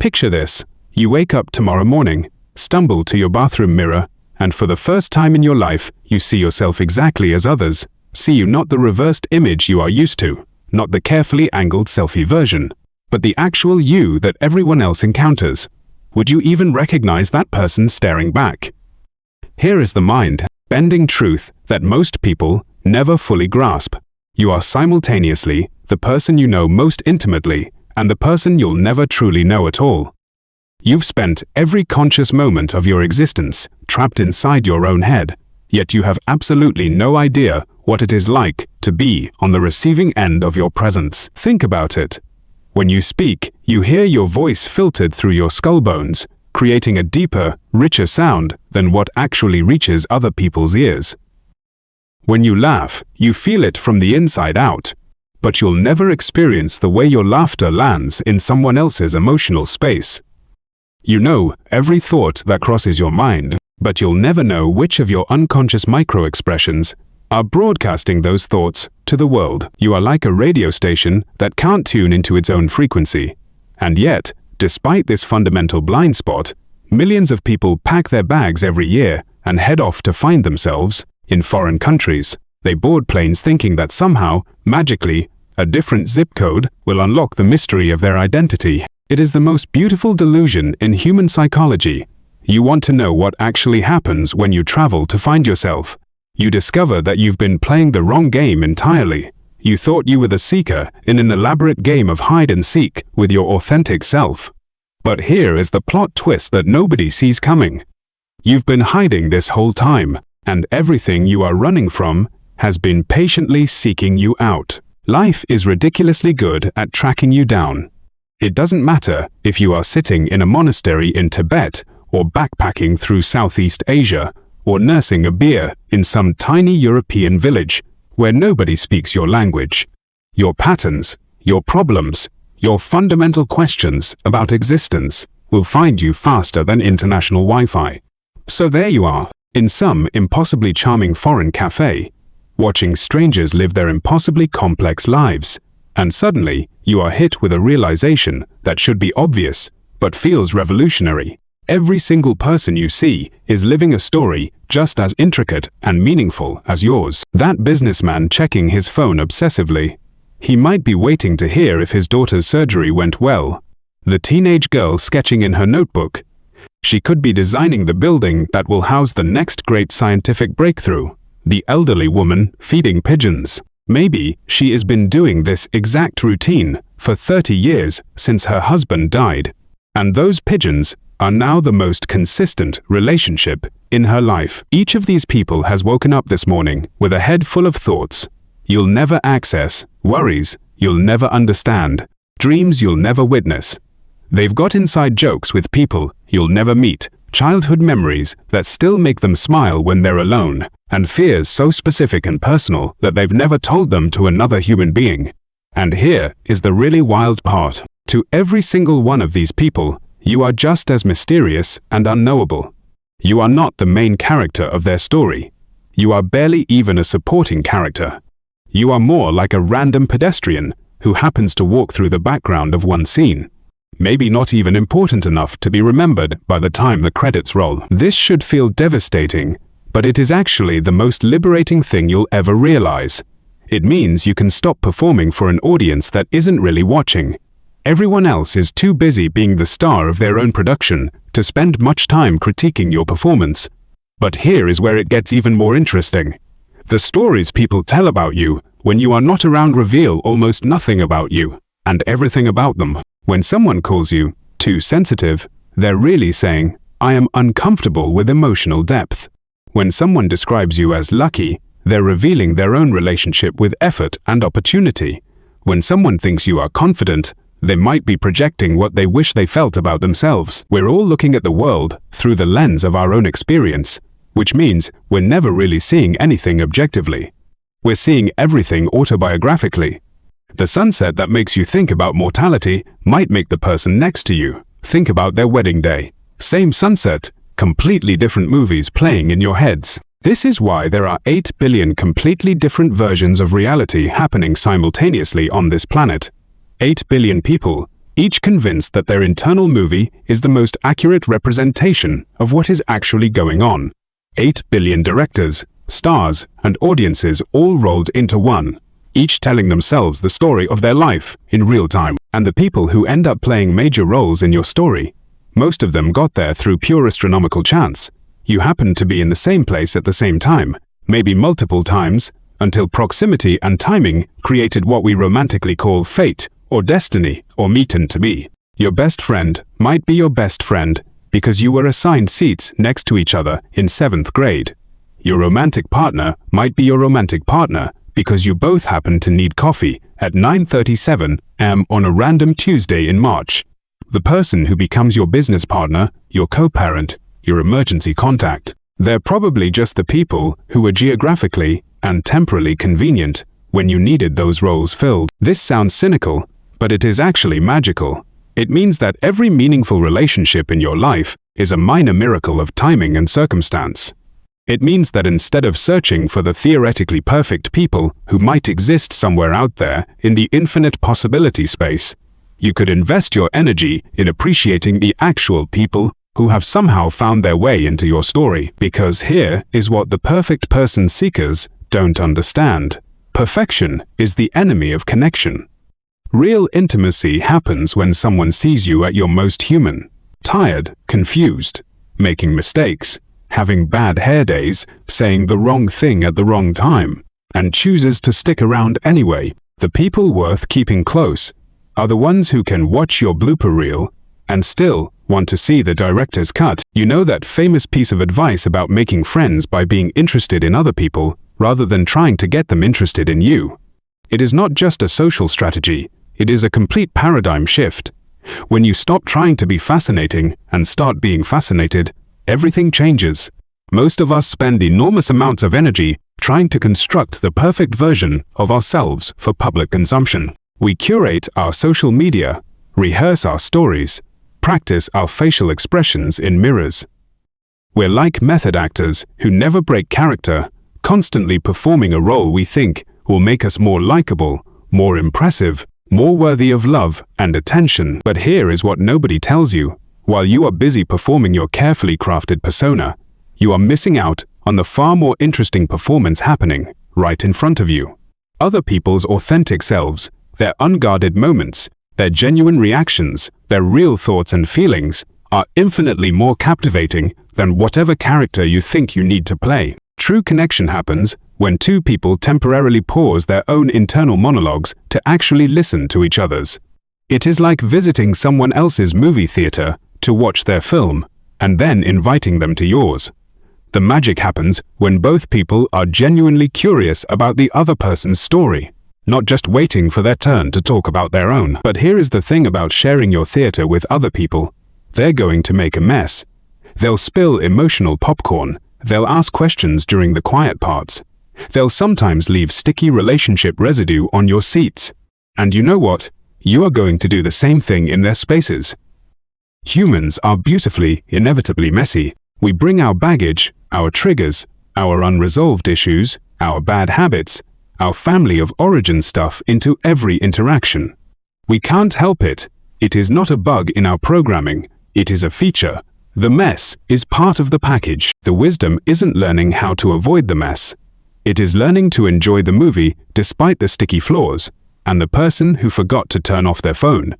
Picture this. You wake up tomorrow morning, stumble to your bathroom mirror, and for the first time in your life, you see yourself exactly as others. See you not the reversed image you are used to, not the carefully angled selfie version, but the actual you that everyone else encounters. Would you even recognize that person staring back? Here is the mind-bending truth that most people never fully grasp. You are simultaneously the person you know most intimately and the person you'll never truly know at all. You've spent every conscious moment of your existence trapped inside your own head, yet you have absolutely no idea what it is like to be on the receiving end of your presence. Think about it. When you speak, you hear your voice filtered through your skull bones, creating a deeper, richer sound than what actually reaches other people's ears. When you laugh, you feel it from the inside out, but you'll never experience the way your laughter lands in someone else's emotional space. You know every thought that crosses your mind, but you'll never know which of your unconscious micro-expressions are broadcasting those thoughts to the world. You are like a radio station that can't tune into its own frequency. And yet, despite this fundamental blind spot, millions of people pack their bags every year and head off to find themselves in foreign countries. They board planes thinking that somehow, magically, a different zip code will unlock the mystery of their identity. It is the most beautiful delusion in human psychology. You want to know what actually happens when you travel to find yourself. You discover that you've been playing the wrong game entirely. You thought you were the seeker in an elaborate game of hide and seek with your authentic self. But here is the plot twist that nobody sees coming. You've been hiding this whole time, and everything you are running from has been patiently seeking you out. Life is ridiculously good at tracking you down. It doesn't matter if you are sitting in a monastery in Tibet, or backpacking through Southeast Asia, or nursing a beer in some tiny European village where nobody speaks your language. Your patterns, your problems, your fundamental questions about existence will find you faster than international Wi-Fi. So there you are, in some impossibly charming foreign cafe, watching strangers live their impossibly complex lives. And suddenly, you are hit with a realization that should be obvious, but feels revolutionary. Every single person you see is living a story just as intricate and meaningful as yours. That businessman checking his phone obsessively. He might be waiting to hear if his daughter's surgery went well. The teenage girl sketching in her notebook. She could be designing the building that will house the next great scientific breakthrough. The elderly woman feeding pigeons. Maybe she has been doing this exact routine for 30 years since her husband died. And those pigeons are now the most consistent relationship in her life. Each of these people has woken up this morning with a head full of thoughts you'll never access, worries you'll never understand, dreams you'll never witness. They've got inside jokes with people you'll never meet, childhood memories that still make them smile when they're alone, and fears so specific and personal that they've never told them to another human being. And here is the really wild part. To every single one of these people, you are just as mysterious and unknowable. You are not the main character of their story. You are barely even a supporting character. You are more like a random pedestrian who happens to walk through the background of one scene. Maybe not even important enough to be remembered by the time the credits roll. This should feel devastating, but it is actually the most liberating thing you'll ever realize. It means you can stop performing for an audience that isn't really watching. Everyone else is too busy being the star of their own production to spend much time critiquing your performance. But here is where it gets even more interesting. The stories people tell about you when you are not around reveal almost nothing about you, and everything about them. When someone calls you too sensitive, they're really saying, I am uncomfortable with emotional depth. When someone describes you as lucky, they're revealing their own relationship with effort and opportunity. When someone thinks you are confident, they might be projecting what they wish they felt about themselves. We're all looking at the world through the lens of our own experience, which means we're never really seeing anything objectively. We're seeing everything autobiographically. The sunset that makes you think about mortality might make the person next to you think about their wedding day. Same sunset, completely different movies playing in your heads. This is why there are 8 billion completely different versions of reality happening simultaneously on this planet. 8 billion people each convinced that their internal movie is the most accurate representation of what is actually going on. 8 billion directors, stars, and audiences all rolled into one, each telling themselves the story of their life in real time. And the people who end up playing major roles in your story, most of them got there through pure astronomical chance. You happened to be in the same place at the same time, maybe multiple times, until proximity and timing created what we romantically call fate, or destiny, or meant to be. Your best friend might be your best friend because you were assigned seats next to each other in 7th grade. Your romantic partner might be your romantic partner because you both happen to need coffee at 9:37 am on a random Tuesday in March. The person who becomes your business partner, your co-parent, your emergency contact, they're probably just the people who were geographically and temporally convenient when you needed those roles filled. This sounds cynical, but it is actually magical. It means that every meaningful relationship in your life is a minor miracle of timing and circumstance. It means that instead of searching for the theoretically perfect people who might exist somewhere out there in the infinite possibility space, you could invest your energy in appreciating the actual people who have somehow found their way into your story. Because here is what the perfect person seekers don't understand. Perfection is the enemy of connection. Real intimacy happens when someone sees you at your most human, tired, confused, making mistakes, having bad hair days, saying the wrong thing at the wrong time, and chooses to stick around anyway. The people worth keeping close are the ones who can watch your blooper reel and still want to see the director's cut. You know that famous piece of advice about making friends by being interested in other people rather than trying to get them interested in you. It is not just a social strategy, it is a complete paradigm shift. When you stop trying to be fascinating and start being fascinated, everything changes. Most of us spend enormous amounts of energy trying to construct the perfect version of ourselves for public consumption. We curate our social media, rehearse our stories, practice our facial expressions in mirrors. We're like method actors who never break character, constantly performing a role we think will make us more likable, more impressive, more worthy of love and attention. But here is what nobody tells you. While you are busy performing your carefully crafted persona, you are missing out on the far more interesting performance happening right in front of you. Other people's authentic selves, their unguarded moments, their genuine reactions, their real thoughts and feelings are infinitely more captivating than whatever character you think you need to play. True connection happens when two people temporarily pause their own internal monologues to actually listen to each other's. It is like visiting someone else's movie theater to watch their film and then inviting them to yours. The magic happens when both people are genuinely curious about the other person's story, not just waiting for their turn to talk about their own. But here is the thing about sharing your theater with other people. They're going to make a mess. They'll spill emotional popcorn. They'll ask questions during the quiet parts. They'll sometimes leave sticky relationship residue on your seats. And you know what? You are going to do the same thing in their spaces. Humans are beautifully, inevitably messy. We bring our baggage, our triggers, our unresolved issues, our bad habits, our family of origin stuff into every interaction. We can't help it. It is not a bug in our programming. It is a feature. The mess is part of the package. The wisdom isn't learning how to avoid the mess. It is learning to enjoy the movie despite the sticky flaws and the person who forgot to turn off their phone.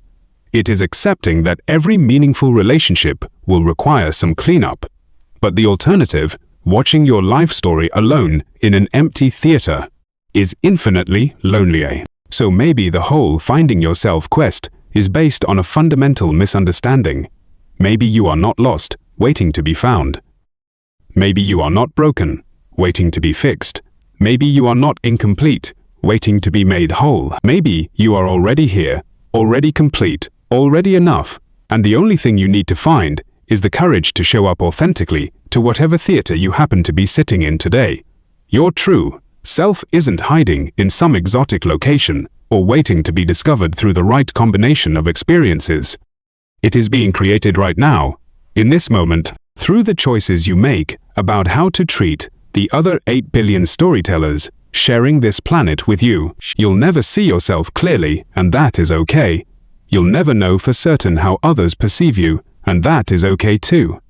It is accepting that every meaningful relationship will require some cleanup. But the alternative, watching your life story alone in an empty theater, is infinitely lonelier. So maybe the whole finding yourself quest is based on a fundamental misunderstanding. Maybe you are not lost, waiting to be found. Maybe you are not broken, waiting to be fixed. Maybe you are not incomplete, waiting to be made whole. Maybe you are already here, already complete, already enough, and the only thing you need to find is the courage to show up authentically to whatever theater you happen to be sitting in today. Your true self isn't hiding in some exotic location or waiting to be discovered through the right combination of experiences. It is being created right now, in this moment, through the choices you make about how to treat the other 8 billion storytellers sharing this planet with you. You'll never see yourself clearly, and that is okay. You'll never know for certain how others perceive you, and that is okay too.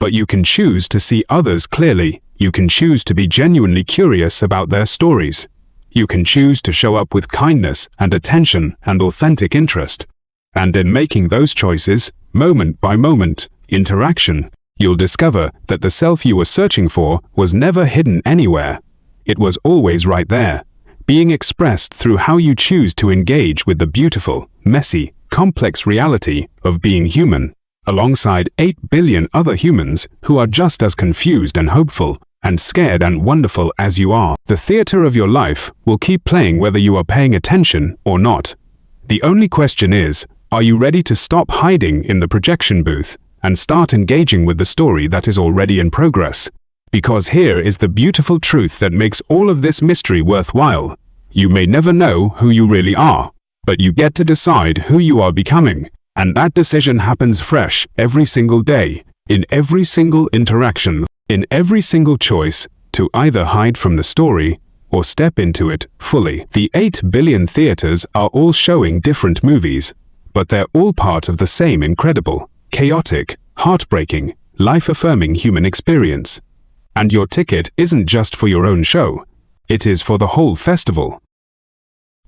But you can choose to see others clearly. You can choose to be genuinely curious about their stories. You can choose to show up with kindness and attention and authentic interest. And in making those choices, moment by moment, interaction, you'll discover that the self you were searching for was never hidden anywhere. It was always right there, being expressed through how you choose to engage with the beautiful, messy, complex reality of being human, alongside 8 billion other humans who are just as confused and hopeful, and scared and wonderful as you are. The theater of your life will keep playing whether you are paying attention or not. The only question is, are you ready to stop hiding in the projection booth and start engaging with the story that is already in progress? Because here is the beautiful truth that makes all of this mystery worthwhile. You may never know who you really are, but you get to decide who you are becoming, and that decision happens fresh every single day, in every single interaction, in every single choice, to either hide from the story or step into it fully. The 8 billion theaters are all showing different movies, but they're all part of the same incredible, chaotic, heartbreaking, life-affirming human experience. And your ticket isn't just for your own show, it is for the whole festival.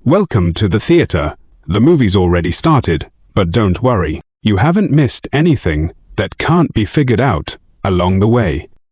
Welcome to the theater. The movie's already started, but don't worry, you haven't missed anything that can't be figured out along the way.